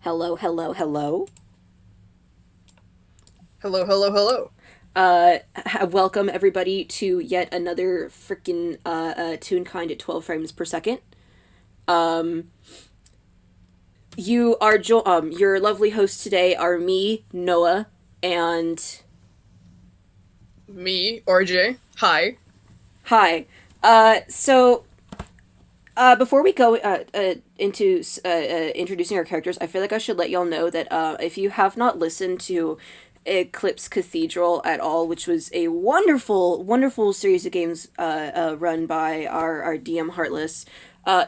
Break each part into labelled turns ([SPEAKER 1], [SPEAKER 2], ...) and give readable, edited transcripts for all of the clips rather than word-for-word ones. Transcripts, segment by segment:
[SPEAKER 1] Hello, hello, hello.
[SPEAKER 2] Hello, hello, hello.
[SPEAKER 1] Welcome everybody to yet another freaking Toonkind at 12 frames per second. Um, your lovely hosts today are me, Noah, and
[SPEAKER 2] Me, RJ. Hi.
[SPEAKER 1] hi. So before we go into introducing our characters, I feel like I should let y'all know that if you have not listened to Eclipse Cathedral at all, which was a wonderful, wonderful series of games run by our DM Heartless,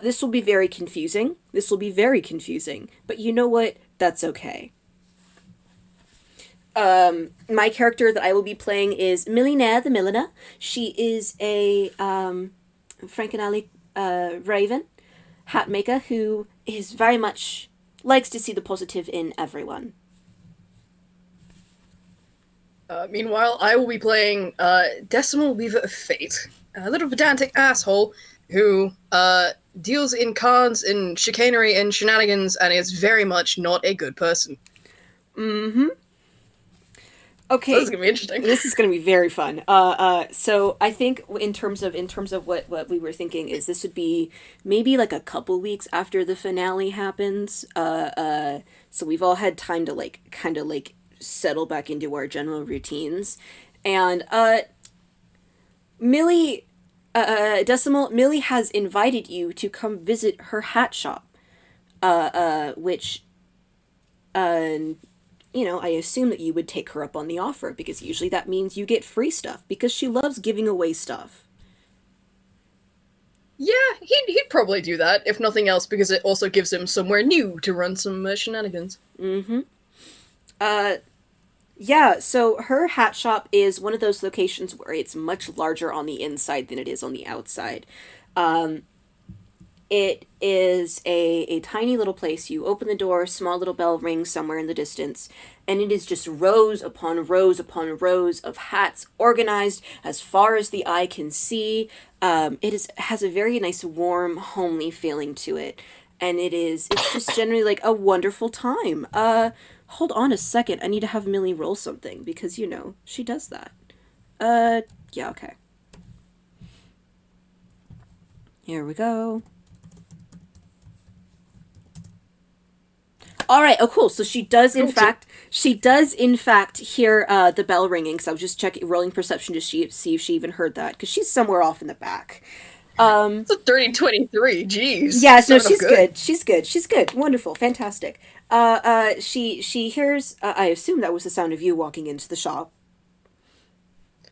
[SPEAKER 1] this will be very confusing. This will be very confusing. But you know what? That's okay. My character that I will be playing is Millie Nair the Milliner. She is a Frank and Ali Raven hat maker who is very much likes to see the positive in everyone.
[SPEAKER 2] Meanwhile, I will be playing Decimal Weaver of Fate, a little pedantic asshole who deals in cards and chicanery and shenanigans and is very much not a good person.
[SPEAKER 1] Mm-hmm.
[SPEAKER 2] So this is
[SPEAKER 1] Okay,
[SPEAKER 2] gonna be interesting.
[SPEAKER 1] this is going to be very fun. So I think in terms of what we were thinking is this would be maybe like a couple weeks after the finale happens. So we've all had time to like kind of like settle back into our general routines, and Millie, Decimal Millie has invited you to come visit her hat shop. Which uh I assume that you would take her up on the offer because usually that means you get free stuff because she loves giving away stuff.
[SPEAKER 2] Yeah, he'd probably do that, if nothing else, because it also gives him somewhere new to run some shenanigans.
[SPEAKER 1] Mm-hmm. Uh, yeah, so her hat shop is one of those locations where it's much larger on the inside than it is on the outside. Um, it is a tiny little place. You open the door, small little bell rings somewhere in the distance, and it is just rows upon rows upon rows of hats organized as far as the eye can see. Has a very nice, warm, homely feeling to it, and it's just generally like a wonderful time. Hold on a second. I need to have Millie roll something because she does that. Yeah, okay. Here we go. All right. Oh, cool. So
[SPEAKER 2] Cool too.
[SPEAKER 1] she does in fact hear the bell ringing. So I was just checking, rolling perception to see if she even heard that because she's somewhere off in the back. Um,
[SPEAKER 2] It's a 30-23. Jeez.
[SPEAKER 1] yeah. No,
[SPEAKER 2] Starting off
[SPEAKER 1] she's
[SPEAKER 2] good.
[SPEAKER 1] good. She's good. She's good. Wonderful. Fantastic. She hears. I assume that was the sound of you walking into the shop.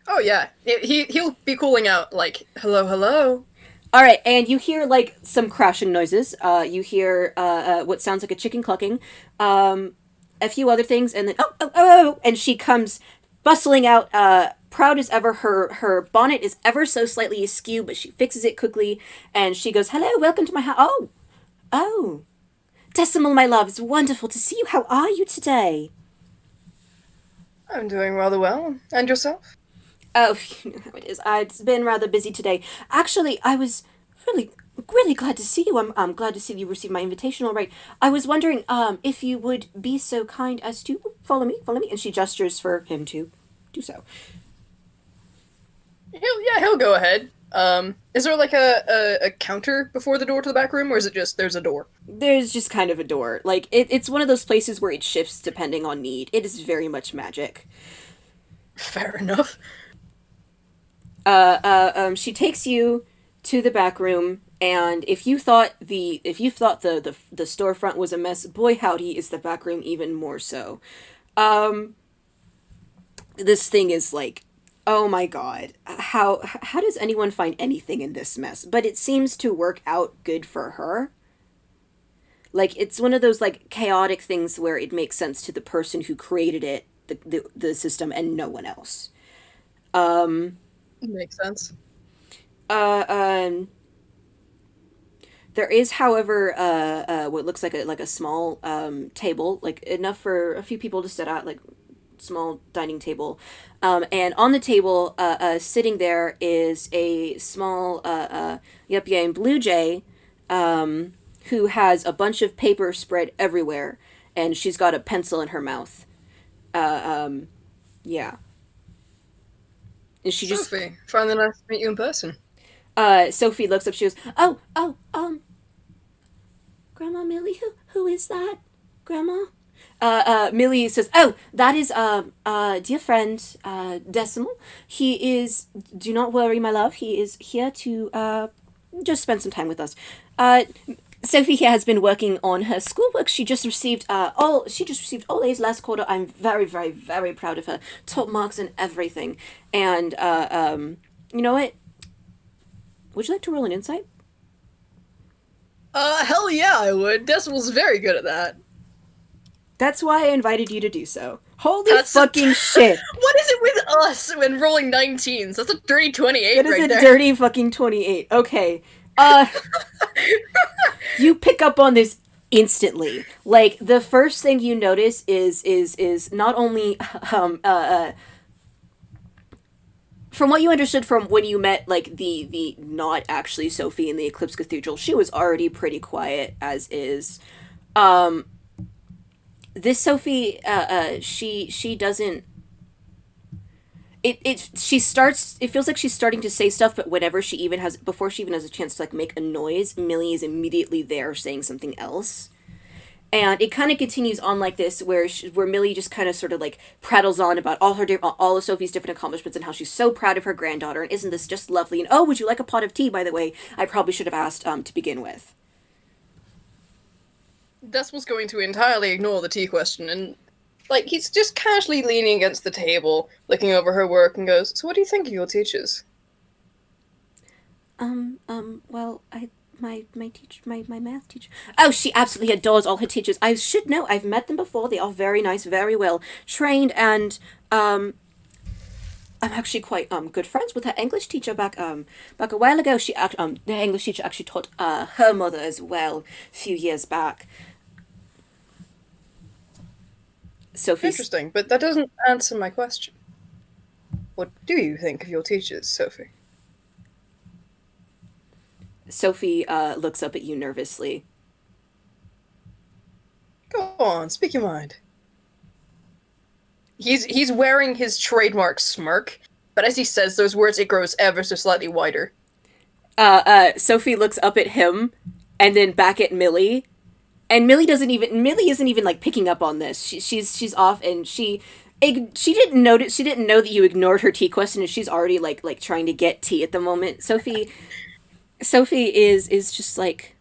[SPEAKER 2] Oh yeah. He'll be calling out like hello, hello.
[SPEAKER 1] All right, and you hear like some crashing noises. You hear what sounds like a chicken clucking, a few other things, and then and she comes bustling out, proud as ever. Her bonnet is ever so slightly askew, but she fixes it quickly, and she goes, "Hello, welcome to my house." Oh, Decimal, my love, it's wonderful to see you. How are you today?
[SPEAKER 2] I'm doing rather well. And yourself?
[SPEAKER 1] Oh, you know how it is. It's been rather busy today. Actually, I was really, really glad to see you. I'm glad to see you received my invitation. All right. I was wondering, if you would be so kind as to follow me, and she gestures for him to do so.
[SPEAKER 2] He'll go ahead. Is there like a counter before the door to the back room, or is it just there's a door?
[SPEAKER 1] There's just kind of a door. Like it's one of those places where it shifts depending on need. It is very much magic.
[SPEAKER 2] Fair enough.
[SPEAKER 1] She takes you to the back room, and if you thought the storefront was a mess, boy howdy, is the back room even more so. Um, this thing is like, oh my god, how does anyone find anything in this mess? But it seems to work out good for her. Like it's one of those like chaotic things where it makes sense to the person who created it, the system, and no one else. Um,
[SPEAKER 2] Makes sense.
[SPEAKER 1] uh, um, There is, however, what looks like a small table, like enough for a few people to sit at, like small dining table. And on the table, sitting there is a small Yup Yang Blue Jay, who has a bunch of paper spread everywhere. and she's got a pencil in her mouth. Uh, yeah, and she just
[SPEAKER 2] Sophie, finally nice to meet you in person.
[SPEAKER 1] Sophie looks up. She goes, "Oh, oh, Grandma Millie, who is that, Grandma?" Millie says, "Oh, that is dear friend Decimal. He is. Do not worry, my love. He is here to just spend some time with us. Uh, Sophie here has been working on her schoolwork. She just received all A's last quarter. I'm very, very, very proud of her. Top marks and everything. And you know what? Would you like to roll an insight?"
[SPEAKER 2] Hell yeah, I would. Decimal's very good at that.
[SPEAKER 1] That's why I invited you to do so. Holy
[SPEAKER 2] That's
[SPEAKER 1] fucking shit!
[SPEAKER 2] What is it with us when rolling 19s? That's a dirty 28
[SPEAKER 1] That is
[SPEAKER 2] right
[SPEAKER 1] a
[SPEAKER 2] there.
[SPEAKER 1] dirty fucking 28. Okay. You pick up on this instantly. Like, the first thing you notice is not only from what you understood from when you met, like, the not actually Sophie in the Eclipse Cathedral, she was already pretty quiet as is. This Sophie, she doesn't. It feels like she's starting to say stuff, but before she even has a chance to, like, make a noise, Millie is immediately there saying something else. And it kind of continues on like this, where Millie just kind of sort of like prattles on about all of Sophie's different accomplishments and how she's so proud of her granddaughter, and isn't this just lovely? And oh, would you like a pot of tea? By the way, I probably should have asked to begin with.
[SPEAKER 2] Decimal's going to entirely ignore the tea question, and like he's just casually leaning against the table, looking over her work, and goes, "So, what do you think of your teachers?"
[SPEAKER 1] Well, my math teacher. Oh, she absolutely adores all her teachers. I should know. I've met them before. They are very nice, very well trained, and I'm actually quite good friends with her English teacher back a while ago. The English teacher actually taught her mother as well a few years back. Sophie's
[SPEAKER 2] Interesting, but that doesn't answer my question. What do you think of your teachers, Sophie?
[SPEAKER 1] Sophie looks up at you nervously.
[SPEAKER 2] Go on, speak your mind. He's wearing his trademark smirk, but as he says those words, it grows ever so slightly wider.
[SPEAKER 1] Sophie looks up at him and then back at Millie. And Millie isn't even like picking up on this. She's off, and she didn't notice. She didn't know that you ignored her tea question, and she's already like trying to get tea at the moment. Sophie is just like,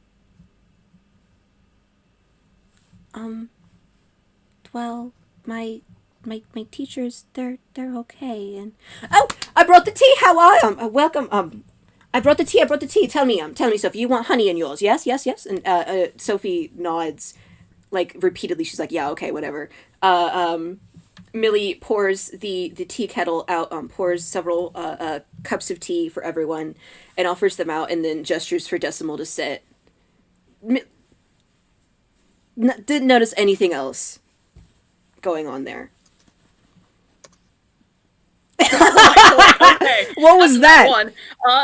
[SPEAKER 1] well, my teachers, they're okay. And oh, I brought the tea. How are you? Welcome. I brought the tea. Tell me, Sophie, you want honey in yours? Yes, yes, yes. And Sophie nods, like, repeatedly. She's like, yeah, okay, whatever. Millie pours the tea kettle out, pours several cups of tea for everyone, and offers them out, and then gestures for Decimal to sit. Didn't notice anything else going on there.
[SPEAKER 2] Okay,
[SPEAKER 1] what was that?
[SPEAKER 2] One.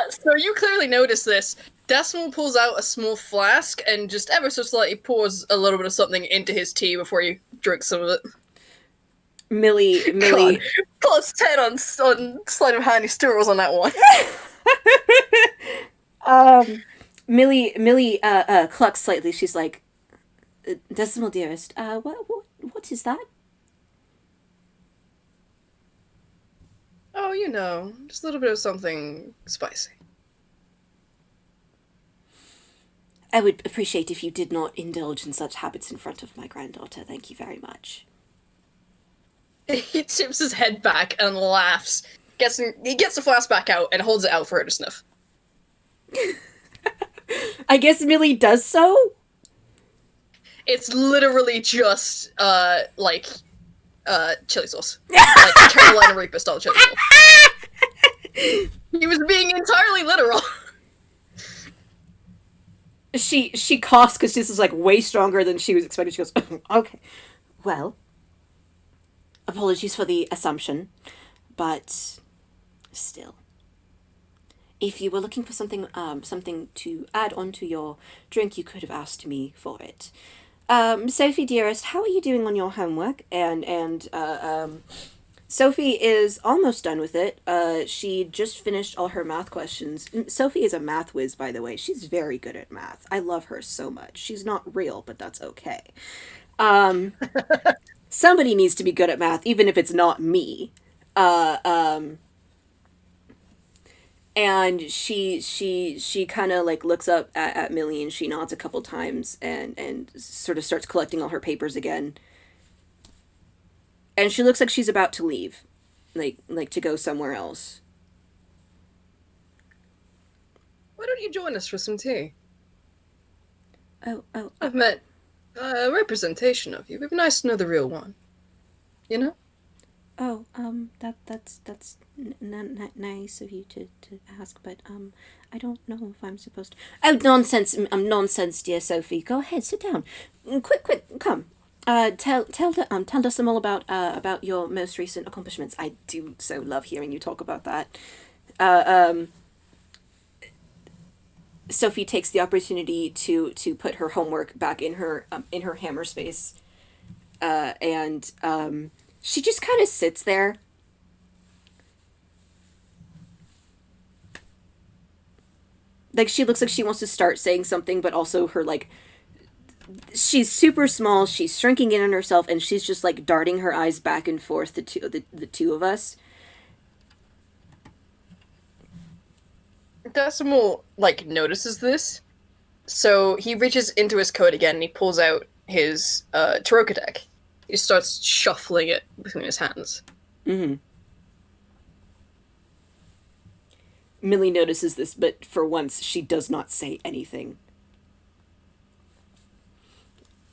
[SPEAKER 2] So you clearly notice this. Decimal pulls out a small flask and just ever so slightly pours a little bit of something into his tea before he drinks some of it.
[SPEAKER 1] Millie.
[SPEAKER 2] God, plus 10 on sleight of hand. He still rolls on that one.
[SPEAKER 1] Millie clucks slightly. She's like, Decimal dearest, what is that?
[SPEAKER 2] Oh, you know, just a little bit of something spicy.
[SPEAKER 1] I would appreciate if you did not indulge in such habits in front of my granddaughter. Thank you very much.
[SPEAKER 2] He tips his head back and laughs. He gets the flask back out and holds it out for her to sniff.
[SPEAKER 1] I guess Millie does so?
[SPEAKER 2] It's literally just, chili sauce. Like Carolina Reaper style chili sauce. He was being entirely literal.
[SPEAKER 1] She coughs because this is like way stronger than she was expecting. She goes, okay, well, apologies for the assumption, but still, if you were looking for something to add onto your drink, you could have asked me for it. Sophie, dearest, how are you doing on your homework? Sophie is almost done with it. She just finished all her math questions. Sophie is a math whiz, by the way. She's very good at math. I love her so much. She's not real, but that's okay. Um, Somebody needs to be good at math, even if it's not me. Uh, um, and she kind of like looks up at Millie and she nods a couple times and sort of starts collecting all her papers again. And she looks like she's about to leave, like to go somewhere else.
[SPEAKER 2] Why don't you join us for some tea?
[SPEAKER 1] Oh, oh,
[SPEAKER 2] I've met a representation of you. It'd be nice to know the real one. You know?
[SPEAKER 1] oh. That's nice of you to ask, but I don't know if I'm supposed to. Oh, nonsense, nonsense, dear Sophie. Go ahead, sit down. Quick, come. Tell us all about your most recent accomplishments. I do so love hearing you talk about that. Uh, um, Sophie takes the opportunity to put her homework back in her hammer space, and she just kind of sits there. Like she looks like she wants to start saying something, but also her like she's super small. She's shrinking in on herself, and she's just like darting her eyes back and forth. The two of us.
[SPEAKER 2] Decimal, like, notices this. So he reaches into his coat again and he pulls out his Taroka deck. He starts shuffling it between his hands.
[SPEAKER 1] Mm-hmm. Millie notices this, but for once she does not say anything.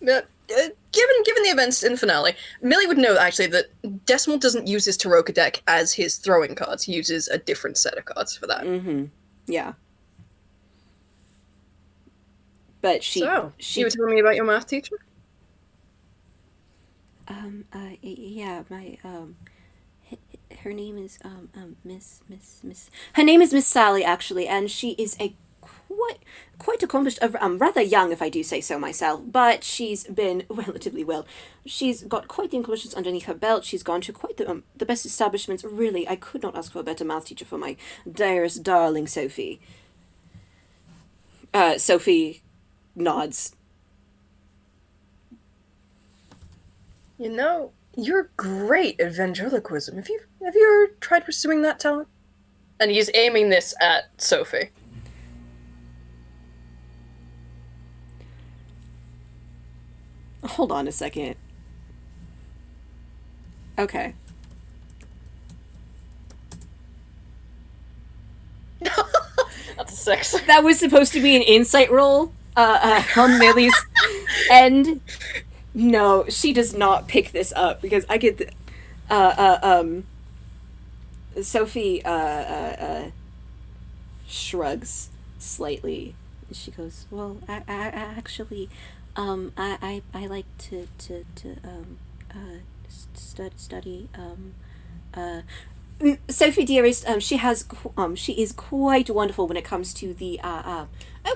[SPEAKER 2] Given the events in the finale, Millie would know actually that Decimal doesn't use his Taroka deck as his throwing cards. He uses a different set of cards for that.
[SPEAKER 1] Mm-hmm. Yeah. But
[SPEAKER 2] So,
[SPEAKER 1] she
[SPEAKER 2] you were telling me about your math teacher?
[SPEAKER 1] yeah, my her name is Miss her name is Miss Sally, actually, and she is a quite accomplished, rather young if I do say so myself, but she's been relatively well. She's got quite the accomplishments underneath her belt. She's gone to quite the best establishments. Really, I could not ask for a better math teacher for my dearest darling Sophie. Sophie nods.
[SPEAKER 2] You know, you're great at ventriloquism. Have you ever tried pursuing that talent? And he's aiming this at Sophie.
[SPEAKER 1] Hold on a second. Okay.
[SPEAKER 2] That's a six.
[SPEAKER 1] That was supposed to be an insight roll on Millie's end. No, she does not pick this up because I get the. Sophie shrugs slightly. She goes, "Well, I actually, I like to study uh, Sophie dearest, she is quite wonderful when it comes to the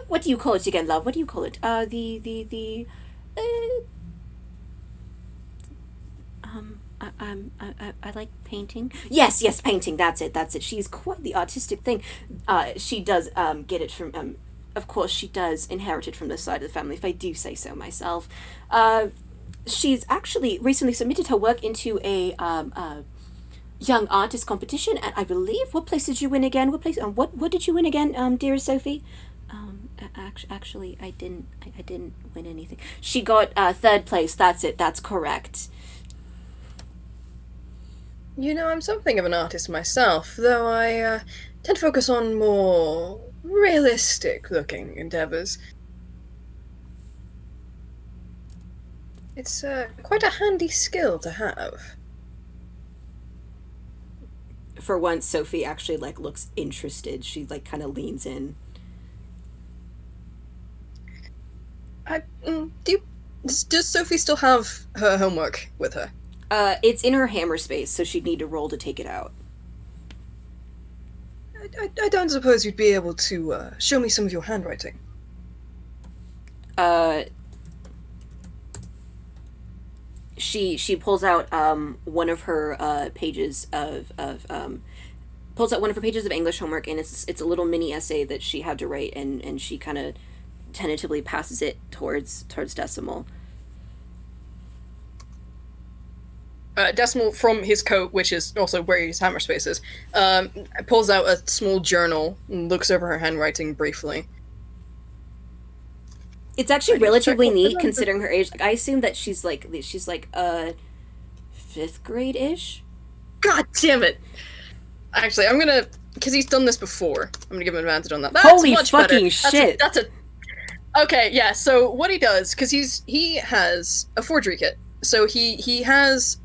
[SPEAKER 1] what do you call it again, love? What do you call it? The uh, I like painting. Yes, painting. That's it. She's quite the artistic thing. She does get it from of course she does inherit it from this side of the family, if I do say so myself. She's actually recently submitted her work into a young artist competition, and I believe, what place did you win again? What place? What did you win again, dear Sophie? Actually, I didn't win anything. She got third place. That's it. That's correct.
[SPEAKER 2] You know, I'm something of an artist myself, though I tend to focus on more realistic looking endeavors. It's quite a handy skill to have.
[SPEAKER 1] For once, Sophie actually like looks interested. She like kind of leans in.
[SPEAKER 2] Does Sophie still have her homework with her?
[SPEAKER 1] It's in her hammer space, so she'd need to roll to take it out.
[SPEAKER 2] I don't suppose you'd be able to show me some of your handwriting.
[SPEAKER 1] Uh, she pulls out one of her pages of pulls out one of her pages of English homework, and it's a little mini essay that she had to write, and she kind of tentatively passes it towards Decimal.
[SPEAKER 2] Decimal, from his coat, which is also where his hammer space is, pulls out a small journal and looks over her handwriting briefly.
[SPEAKER 1] It's actually relatively neat considering her age. Like, I assume that she's like fifth grade ish.
[SPEAKER 2] God damn it! Actually, I'm gonna, because he's done this before. I'm gonna give him advantage on that. That's
[SPEAKER 1] Holy
[SPEAKER 2] much
[SPEAKER 1] fucking
[SPEAKER 2] better.
[SPEAKER 1] shit!
[SPEAKER 2] That's a. Okay, yeah. So what he does, because he has a forgery kit, so he has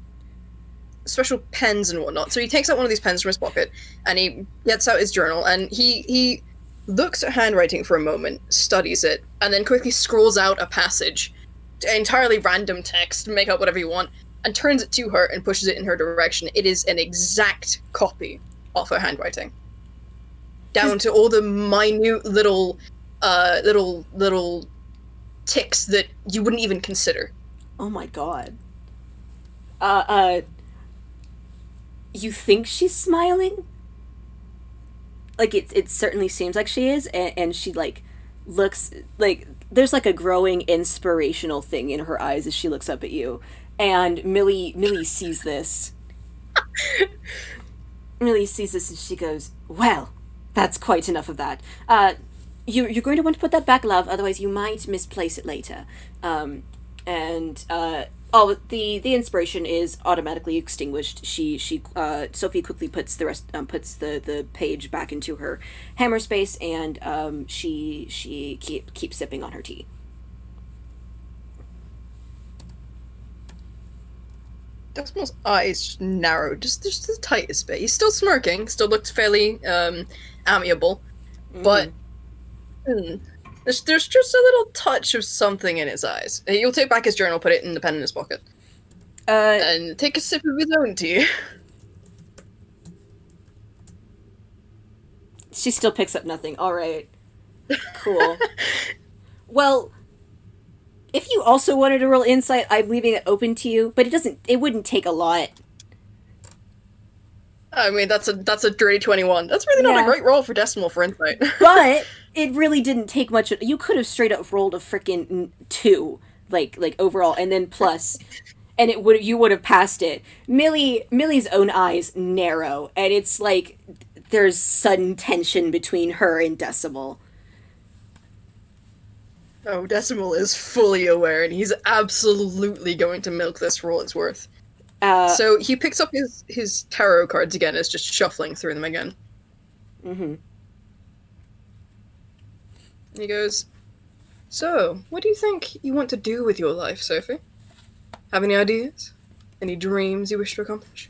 [SPEAKER 2] special pens and whatnot. So he takes out one of these pens from his pocket, and he gets out his journal, and he looks at handwriting for a moment, studies it, and then quickly scrolls out a passage, entirely random text, make out whatever you want, and turns it to her and pushes it in her direction. It is an exact copy of her handwriting, down to all the minute little ticks that you wouldn't even consider.
[SPEAKER 1] Oh my god. You think she's smiling? Like it certainly seems like she is, and she like looks like there's like a growing inspirational thing in her eyes as she looks up at you. And Millie sees this. Millie sees this and she goes, "Well, that's quite enough of that. You're going to want to put that back, love. Otherwise, you might misplace it later." And the inspiration is automatically extinguished. Sophie quickly puts the page back into her hammer space, and she keeps sipping on her tea.
[SPEAKER 2] Decimal's eyes just narrowed, just the tightest bit. He's still smirking, still looks fairly amiable, but there's just a little touch of something in his eyes. He'll take back his journal, put it in the pen in his pocket, and take a sip of his own tea.
[SPEAKER 1] She still picks up nothing. All right, cool. Well, if you also wanted to roll insight, I'm leaving it open to you, but it wouldn't take a lot.
[SPEAKER 2] I mean, that's a dirty 21. That's really not a great roll for Decimal for insight.
[SPEAKER 1] But it really didn't take much. You could have straight up rolled a freaking 2, like overall, and then plus, and you would have passed it. Millie's own eyes narrow, and it's like there's sudden tension between her and Decimal.
[SPEAKER 2] Oh, Decimal is fully aware, and he's absolutely going to milk this for all it's worth. So he picks up his tarot cards again, is just shuffling through them again.
[SPEAKER 1] Mm-hmm.
[SPEAKER 2] He goes, "So, what do you think you want to do with your life, Sophie? Have any ideas? Any dreams you wish to accomplish?"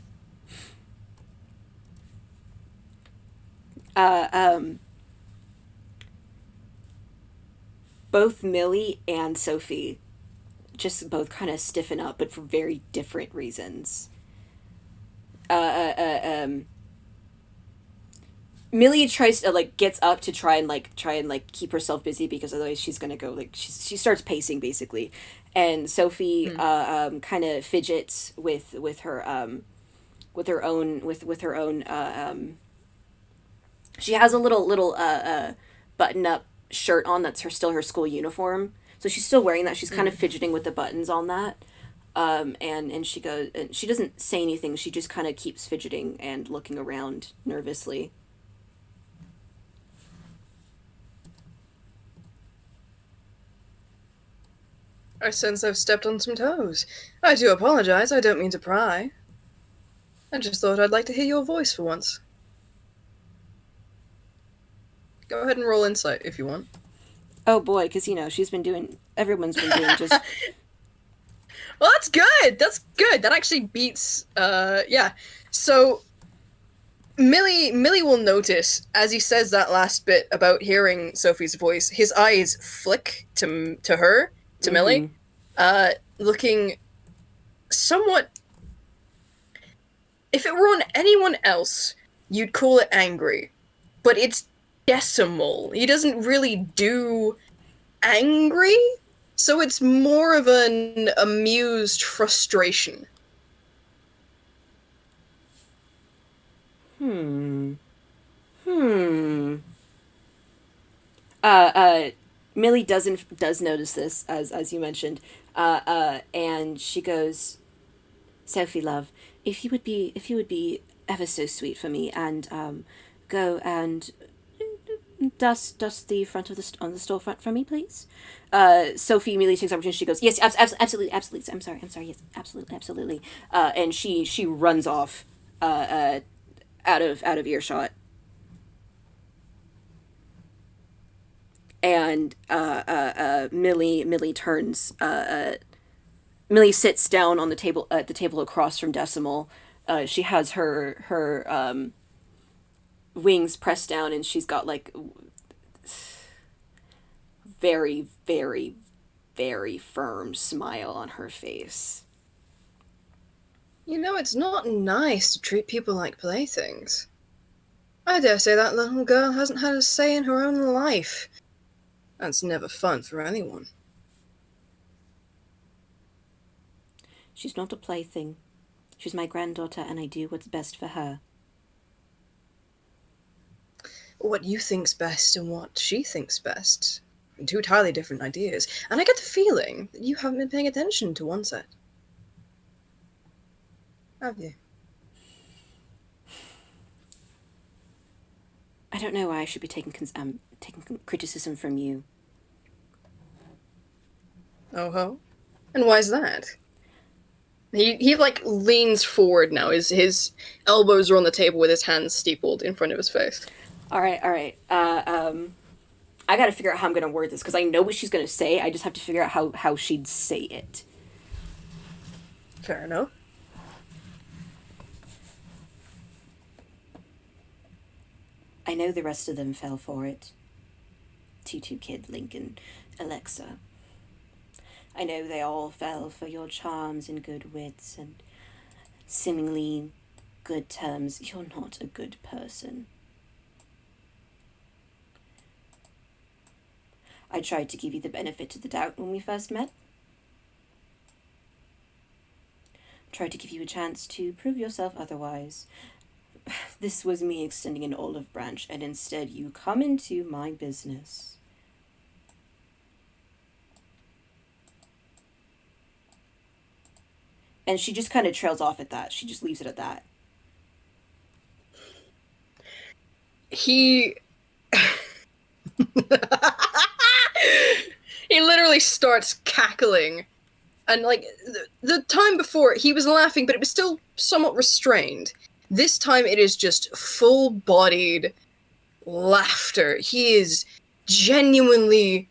[SPEAKER 1] Both Millie and Sophie just both kind of stiffen up, but for very different reasons. Millie tries to gets up to try and keep herself busy because otherwise she's gonna go she starts pacing basically, and Sophie kind of fidgets with her own. She has a little button up shirt on that's still her school uniform, so she's still wearing that. She's kind of fidgeting with the buttons on that, and she goes and she doesn't say anything. She just kind of keeps fidgeting and looking around nervously.
[SPEAKER 2] "I sense I've stepped on some toes. I do apologize. I don't mean to pry. I just thought I'd like to hear your voice for once." Go ahead and roll insight if you want.
[SPEAKER 1] Oh boy, because everyone's been doing just.
[SPEAKER 2] Well, that's good. That's good. That actually beats. Yeah. So Millie will notice as he says that last bit about hearing Sophie's voice. His eyes flick to her, to Millie, looking somewhat. If it were on anyone else, you'd call it angry, but it's Decimal. He doesn't really do angry, So it's more of an amused frustration.
[SPEAKER 1] Hmm. Hmm. Uh, uh, Millie does notice this as you mentioned, and she goes, Sophie, love, if you would be ever so sweet for me and go and dust the front of on the storefront for me, please. Sophie immediately takes opportunity. She goes, yes, absolutely, absolutely. I'm sorry, yes, absolutely, absolutely. And she runs off, out of earshot. And Millie turns. Millie sits down on the table at the table across from Decimal. She has her wings pressed down, and she's got like very, very, very firm smile on her face.
[SPEAKER 2] You know, it's not nice to treat people like playthings. I dare say that little girl hasn't had a say in her own life. That's never fun for anyone.
[SPEAKER 1] She's not a plaything. She's my granddaughter, and I do what's best for her.
[SPEAKER 2] What you think's best and what she thinks best. Two entirely different ideas, and I get the feeling that you haven't been paying attention to one set. Have you?
[SPEAKER 1] I don't know why I should be taking criticism from you.
[SPEAKER 2] Oh ho? And why's that? He like leans forward now. His elbows are on the table with his hands steepled in front of his face.
[SPEAKER 1] All right, all right. I got to figure out how I'm going to word this because I know what she's going to say. I just have to figure out how she'd say it.
[SPEAKER 2] Fair enough.
[SPEAKER 1] I know the rest of them fell for it. Tutu Kid, Lincoln, Alexa. I know they all fell for your charms and good wits and seemingly good terms. You're not a good person. I tried to give you the benefit of the doubt when we first met. Tried to give you a chance to prove yourself otherwise. This was me extending an olive branch, and instead you come into my business. And she just kind of trails off at that. She just leaves it at that.
[SPEAKER 2] He he literally starts cackling. And like the time before he was laughing, but it was still somewhat restrained. This time it is just full-bodied laughter. He is genuinely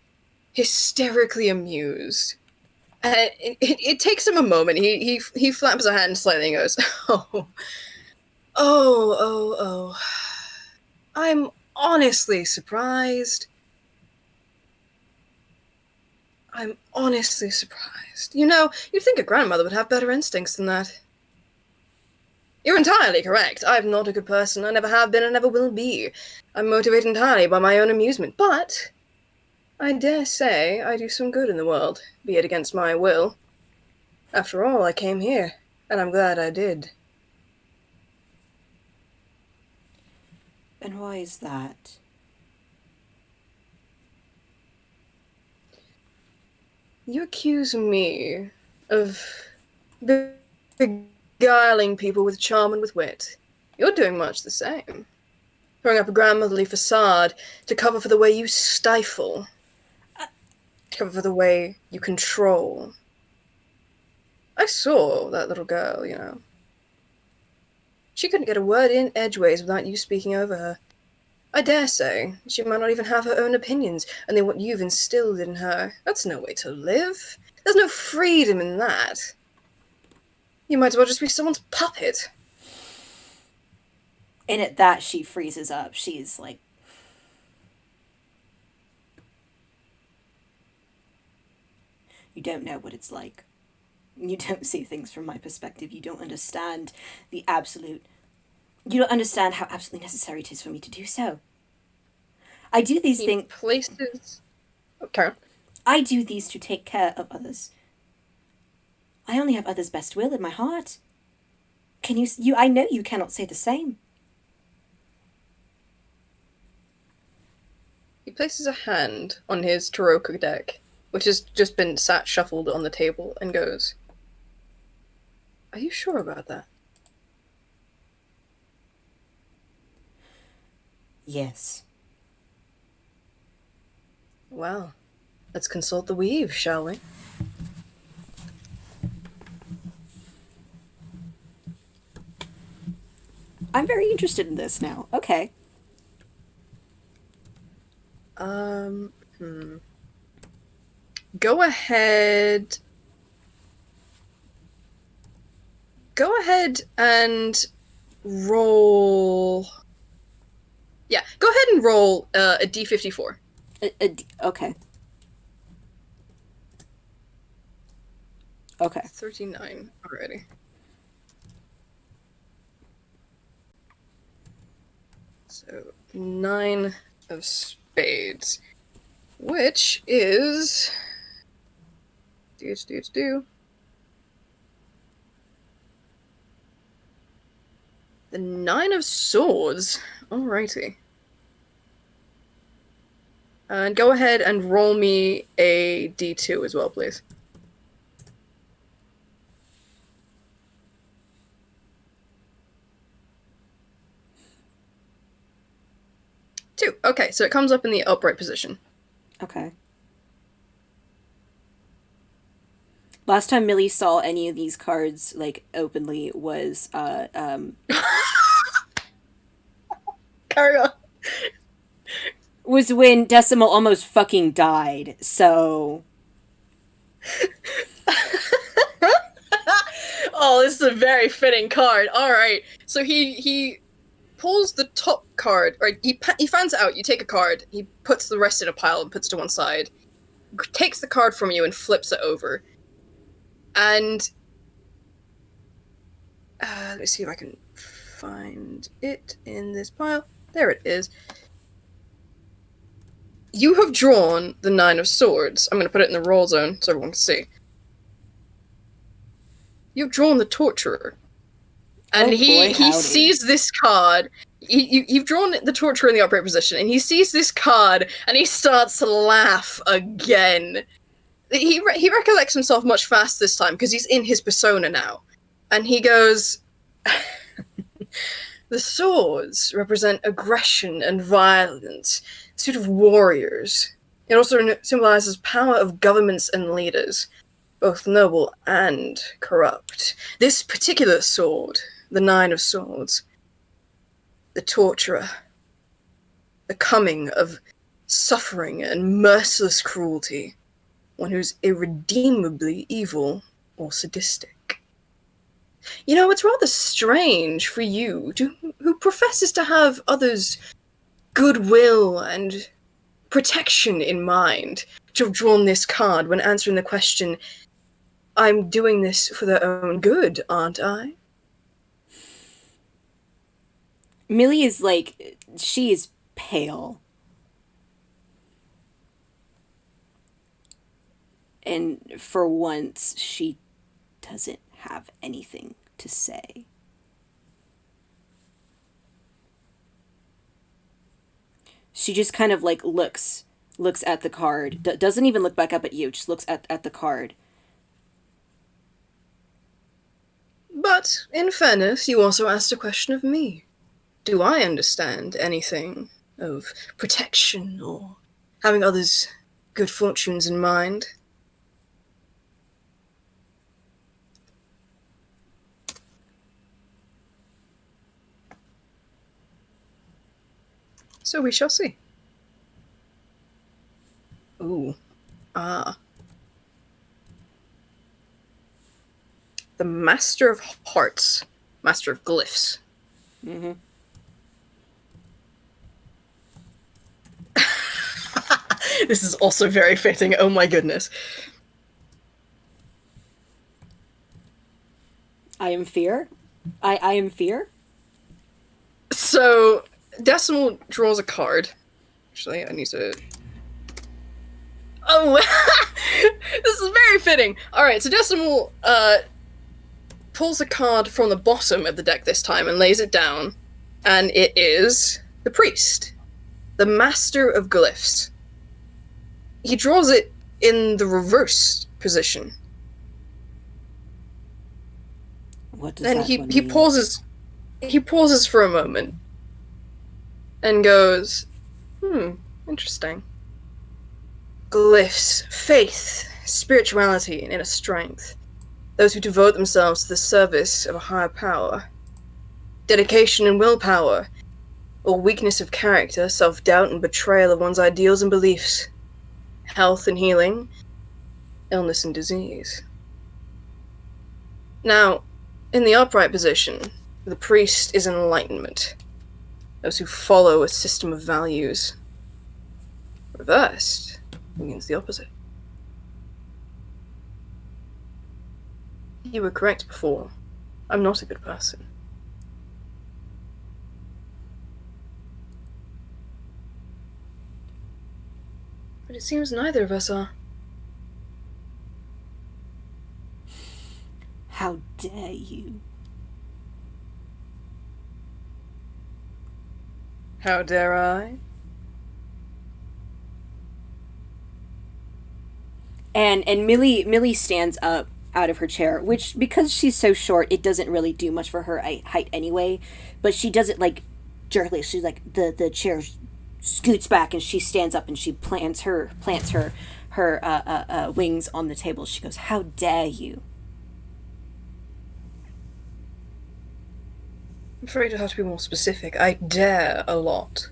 [SPEAKER 2] hysterically amused. And it takes him a moment. He flaps a hand slightly and goes, "Oh, oh. I'm honestly surprised. I'm honestly surprised. You know, you'd think a grandmother would have better instincts than that." "You're entirely correct. I'm not a good person. I never have been and never will be. I'm motivated entirely by my own amusement. But I dare say I do some good in the world, be it against my will. After all, I came here, and I'm glad I did."
[SPEAKER 1] And why is that?
[SPEAKER 2] "You accuse me of beguiling people with charm and with wit. You're doing much the same. Throwing up a grandmotherly facade to cover for the way you stifle, cover for the way you control. I saw that little girl, you know. She couldn't get a word in edgeways without you speaking over her. I dare say she might not even have her own opinions, and then what you've instilled in her. That's no way to live. There's no freedom in that. You might as well just be someone's puppet."
[SPEAKER 1] And at that, she freezes up. She's like, you don't know what it's like. You don't see things from my perspective. You don't understand the absolute. You don't understand how absolutely necessary it is for me to do so. I do these
[SPEAKER 2] He
[SPEAKER 1] things.
[SPEAKER 2] places... Okay.
[SPEAKER 1] I do these to take care of others. I only have others' best will in my heart. Can you, I know you cannot say the same.
[SPEAKER 2] He places a hand on his Taroka deck, which has just been sat shuffled on the table, and goes, "Are you sure about that?"
[SPEAKER 1] Yes.
[SPEAKER 2] Well, let's consult the weave, shall we?
[SPEAKER 1] I'm very interested in this now. Okay.
[SPEAKER 2] Um, hmm. Go ahead. Go ahead and roll. Yeah, go ahead and roll a d54.
[SPEAKER 1] Okay. Okay.
[SPEAKER 2] 39 already. So, 9 of spades. Which is. The 9 of swords. Alrighty. And go ahead and roll me a d2 as well, please. Two. Okay, so it comes up in the upright position.
[SPEAKER 1] Okay. Last time Millie saw any of these cards, like, openly was,
[SPEAKER 2] Carry on.
[SPEAKER 1] was when Decimal almost fucking died, so...
[SPEAKER 2] Oh, this is a very fitting card. Alright, so he pulls the top card, or he finds out, you take a card, he puts the rest in a pile and puts it to one side, takes the card from you and flips it over. And let me see if I can find it in this pile. There it is. You have drawn the 9 of swords. I'm going to put it in the roll zone so everyone can see. You've drawn the torturer. And he sees this card. You've drawn the torturer in the upright position, and he sees this card, and he starts to laugh again. He recollects himself much faster this time, because he's in his persona now. And he goes, "The swords represent aggression and violence, suit of warriors. It also symbolizes power of governments and leaders, both noble and corrupt. This particular sword, the 9 of swords, the torturer, the coming of suffering and merciless cruelty, one who's irredeemably evil or sadistic. You know, it's rather strange for you, who professes to have others' goodwill and protection in mind, to have drawn this card when answering the question, I'm doing this for their own good, aren't I?"
[SPEAKER 1] Millie is like, she is pale. And for once, she doesn't have anything to say. She just kind of like looks at the card, doesn't even look back up at you, just looks at the card.
[SPEAKER 2] But, in fairness, you also asked a question of me. Do I understand anything of protection or having others' good fortunes in mind? So we shall see. Ooh. Ah. The Master of Hearts. Master of Glyphs.
[SPEAKER 1] Mm-hmm.
[SPEAKER 2] This is also very fitting, oh my goodness.
[SPEAKER 1] I am fear. I am fear.
[SPEAKER 2] So, Decimal draws a card. Actually, I need to... Oh! This is very fitting. All right, so Decimal pulls a card from the bottom of the deck this time and lays it down, and it is the priest, the master of glyphs. He draws it in the reverse position.
[SPEAKER 1] What does
[SPEAKER 2] Then
[SPEAKER 1] that
[SPEAKER 2] he
[SPEAKER 1] one
[SPEAKER 2] he
[SPEAKER 1] mean?
[SPEAKER 2] pauses. He pauses for a moment and goes, interesting. Glyphs, faith, spirituality, and inner strength. Those who devote themselves to the service of a higher power. Dedication and willpower, or weakness of character, self-doubt and betrayal of one's ideals and beliefs. Health and healing, illness and disease. Now, in the upright position, the priest is enlightenment. Those who follow a system of values. Reversed means the opposite. You were correct before. I'm not a good person. But it seems neither of us are.
[SPEAKER 1] How dare you?
[SPEAKER 2] How dare I?
[SPEAKER 1] And Millie stands up out of her chair, which, because she's so short, it doesn't really do much for her height anyway. But she does it like jerkily. She's like the chair scoots back and she stands up and she plants her wings on the table. She goes, "How dare you?"
[SPEAKER 2] I'm afraid I have to be more specific. I dare a lot.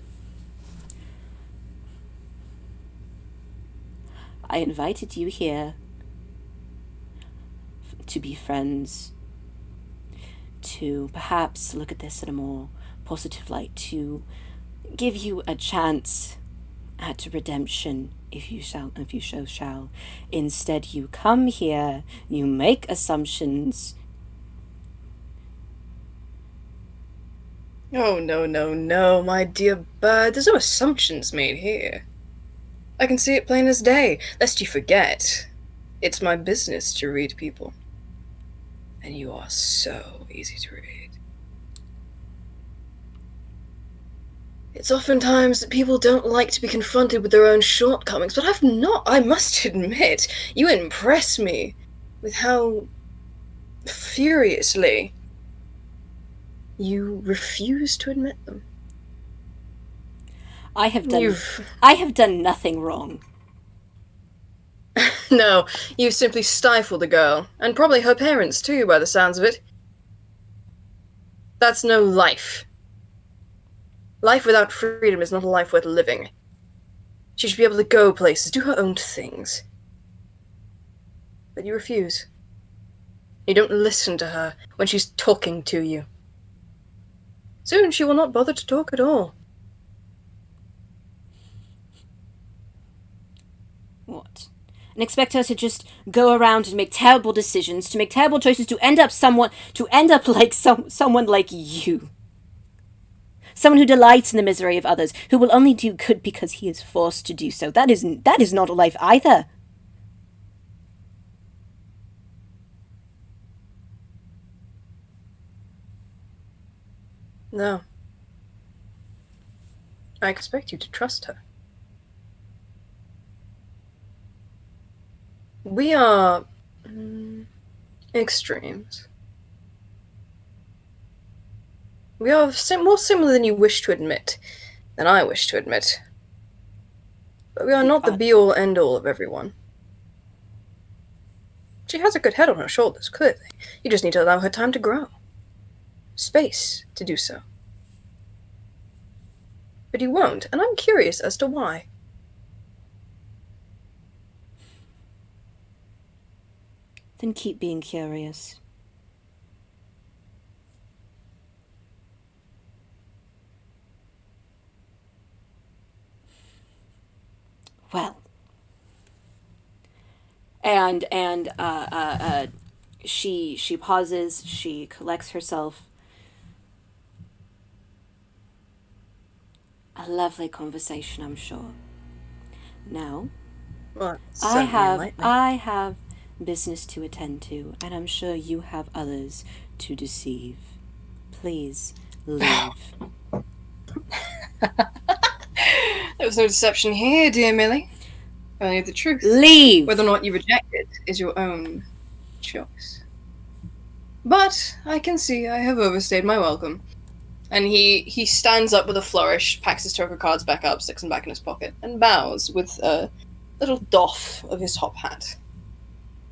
[SPEAKER 1] I invited you here to be friends, to perhaps look at this in a more positive light, to give you a chance at redemption, if you so shall. Instead, you come here, you make assumptions.
[SPEAKER 2] Oh, no, my dear bird. There's no assumptions made here. I can see it plain as day, lest you forget. It's my business to read people. And you are so easy to read. It's oftentimes that people don't like to be confronted with their own shortcomings, but I must admit, you impress me with how furiously you refuse to admit them.
[SPEAKER 1] I have done nothing wrong.
[SPEAKER 2] No, you've simply stifled a girl, and probably her parents too, by the sounds of it. That's no life. Life without freedom is not a life worth living. She should be able to go places, do her own things. But you refuse. You don't listen to her when she's talking to you. Soon she will not bother to talk at all.
[SPEAKER 1] What? And expect her to just go around and make terrible decisions, to make terrible choices, to end up like someone like you. Someone who delights in the misery of others, who will only do good because he is forced to do so. That is not a life either.
[SPEAKER 2] No. I expect you to trust her. We are extremes. We are more similar than you wish to admit, than I wish to admit. But we are not the be-all, end-all of everyone. She has a good head on her shoulders, clearly. You just need to allow her time to grow. Space to do so. But you won't, and I'm curious as to why.
[SPEAKER 1] Then keep being curious. Well. And she pauses, she collects herself. A lovely conversation, I'm sure. Now,
[SPEAKER 2] Well, that's certainly enlightening.
[SPEAKER 1] I have business to attend to, and I'm sure you have others to deceive. Please leave.
[SPEAKER 2] There was no deception here, dear Millie. Only the truth. Whether or
[SPEAKER 1] Leave!
[SPEAKER 2] not you reject it is your own choice. But I can see I have overstayed my welcome. And he stands up with a flourish, packs his token cards back up, sticks them back in his pocket, and bows with a little doff of his top hat.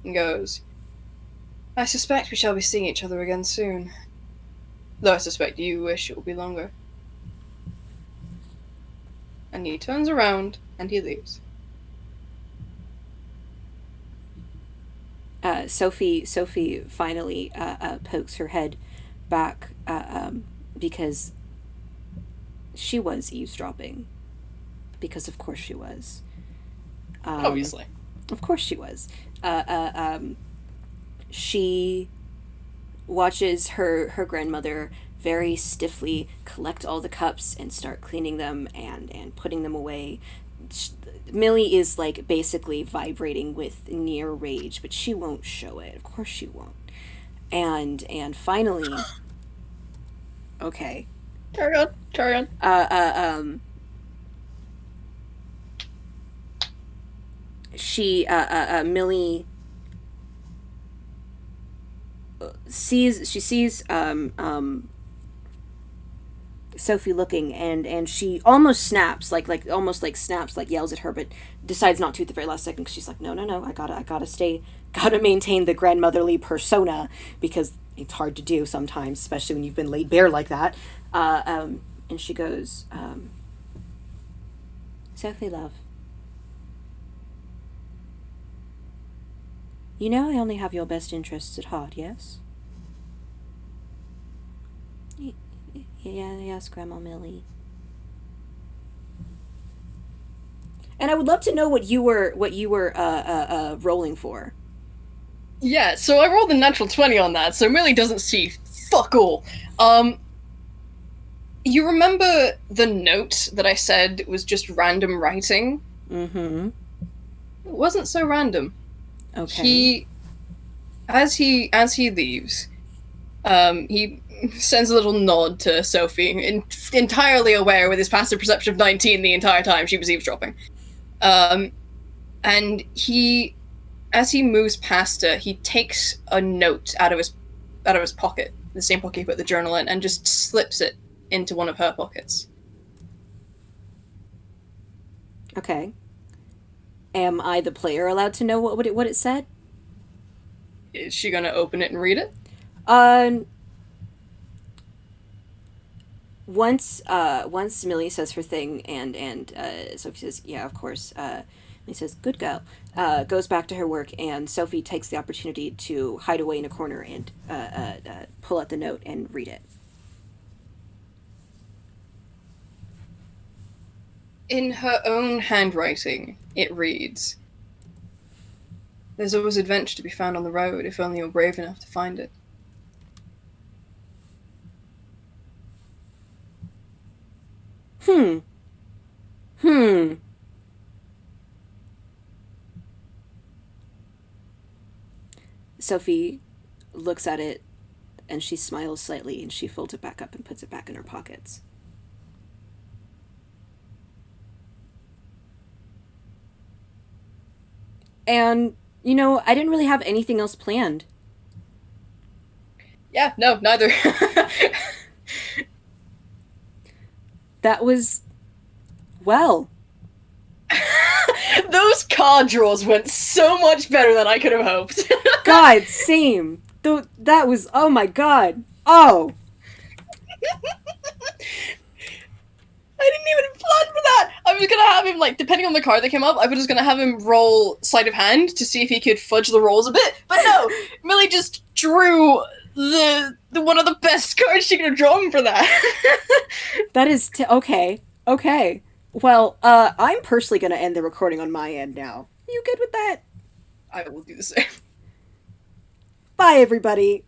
[SPEAKER 2] And goes, I suspect we shall be seeing each other again soon. Though I suspect you wish it will be longer. And he turns around and he leaves.
[SPEAKER 1] Sophie finally pokes her head back because she was eavesdropping. Because of course she was.
[SPEAKER 2] Obviously.
[SPEAKER 1] Of course she was. She watches her grandmother very stiffly collect all the cups and start cleaning them and putting them away. Millie is like basically vibrating with near rage, but she won't show it. Of course she won't. And finally, okay.
[SPEAKER 2] Carry on, carry on.
[SPEAKER 1] Millie sees Sophie looking, and she almost snaps, like almost like snaps, like yells at her, but decides not to at the very last second because she's like, no, gotta maintain the grandmotherly persona because it's hard to do sometimes, especially when you've been laid bare like that. And she goes, Sophie, love, you know I only have your best interests at heart, yes? Yeah, yes, Grandma Millie. And I would love to know what you were rolling for.
[SPEAKER 2] Yeah, so I rolled a natural 20 on that, so Millie doesn't see fuck all. You remember the note that I said was just random writing?
[SPEAKER 1] Mm-hmm.
[SPEAKER 2] It wasn't so random.
[SPEAKER 1] Okay.
[SPEAKER 2] As he leaves, he sends a little nod to Sophie, entirely aware with his passive perception of 19 the entire time she was eavesdropping. And as he moves past her, he takes a note out of his pocket, the same pocket he put the journal in, and just slips it into one of her pockets.
[SPEAKER 1] Okay. Am I the player allowed to know what it said?
[SPEAKER 2] Is she gonna open it and read it?
[SPEAKER 1] Um. Once Millie says her thing and Sophie says, yeah, of course. He says, good girl. Goes back to her work, and Sophie takes the opportunity to hide away in a corner and pull out the note and read it.
[SPEAKER 2] In her own handwriting, it reads, there's always adventure to be found on the road if only you're brave enough to find it.
[SPEAKER 1] Hmm. Hmm. Sophie looks at it and she smiles slightly and she folds it back up and puts it back in her pockets. And, I didn't really have anything else planned.
[SPEAKER 2] Yeah, no, neither.
[SPEAKER 1] That was, well.
[SPEAKER 2] Those card draws went so much better than I could have hoped.
[SPEAKER 1] God, same. That was, oh my god. Oh.
[SPEAKER 2] I didn't even plan for that. I was gonna have him, depending on the card that came up, I was just gonna have him roll sleight of hand to see if he could fudge the rolls a bit. But no, Millie just drew the one of the best cards she could have drawn for that.
[SPEAKER 1] That is, okay. Okay. Well, I'm personally gonna end the recording on my end now. You good with that?
[SPEAKER 2] I will do the same.
[SPEAKER 1] Bye, everybody.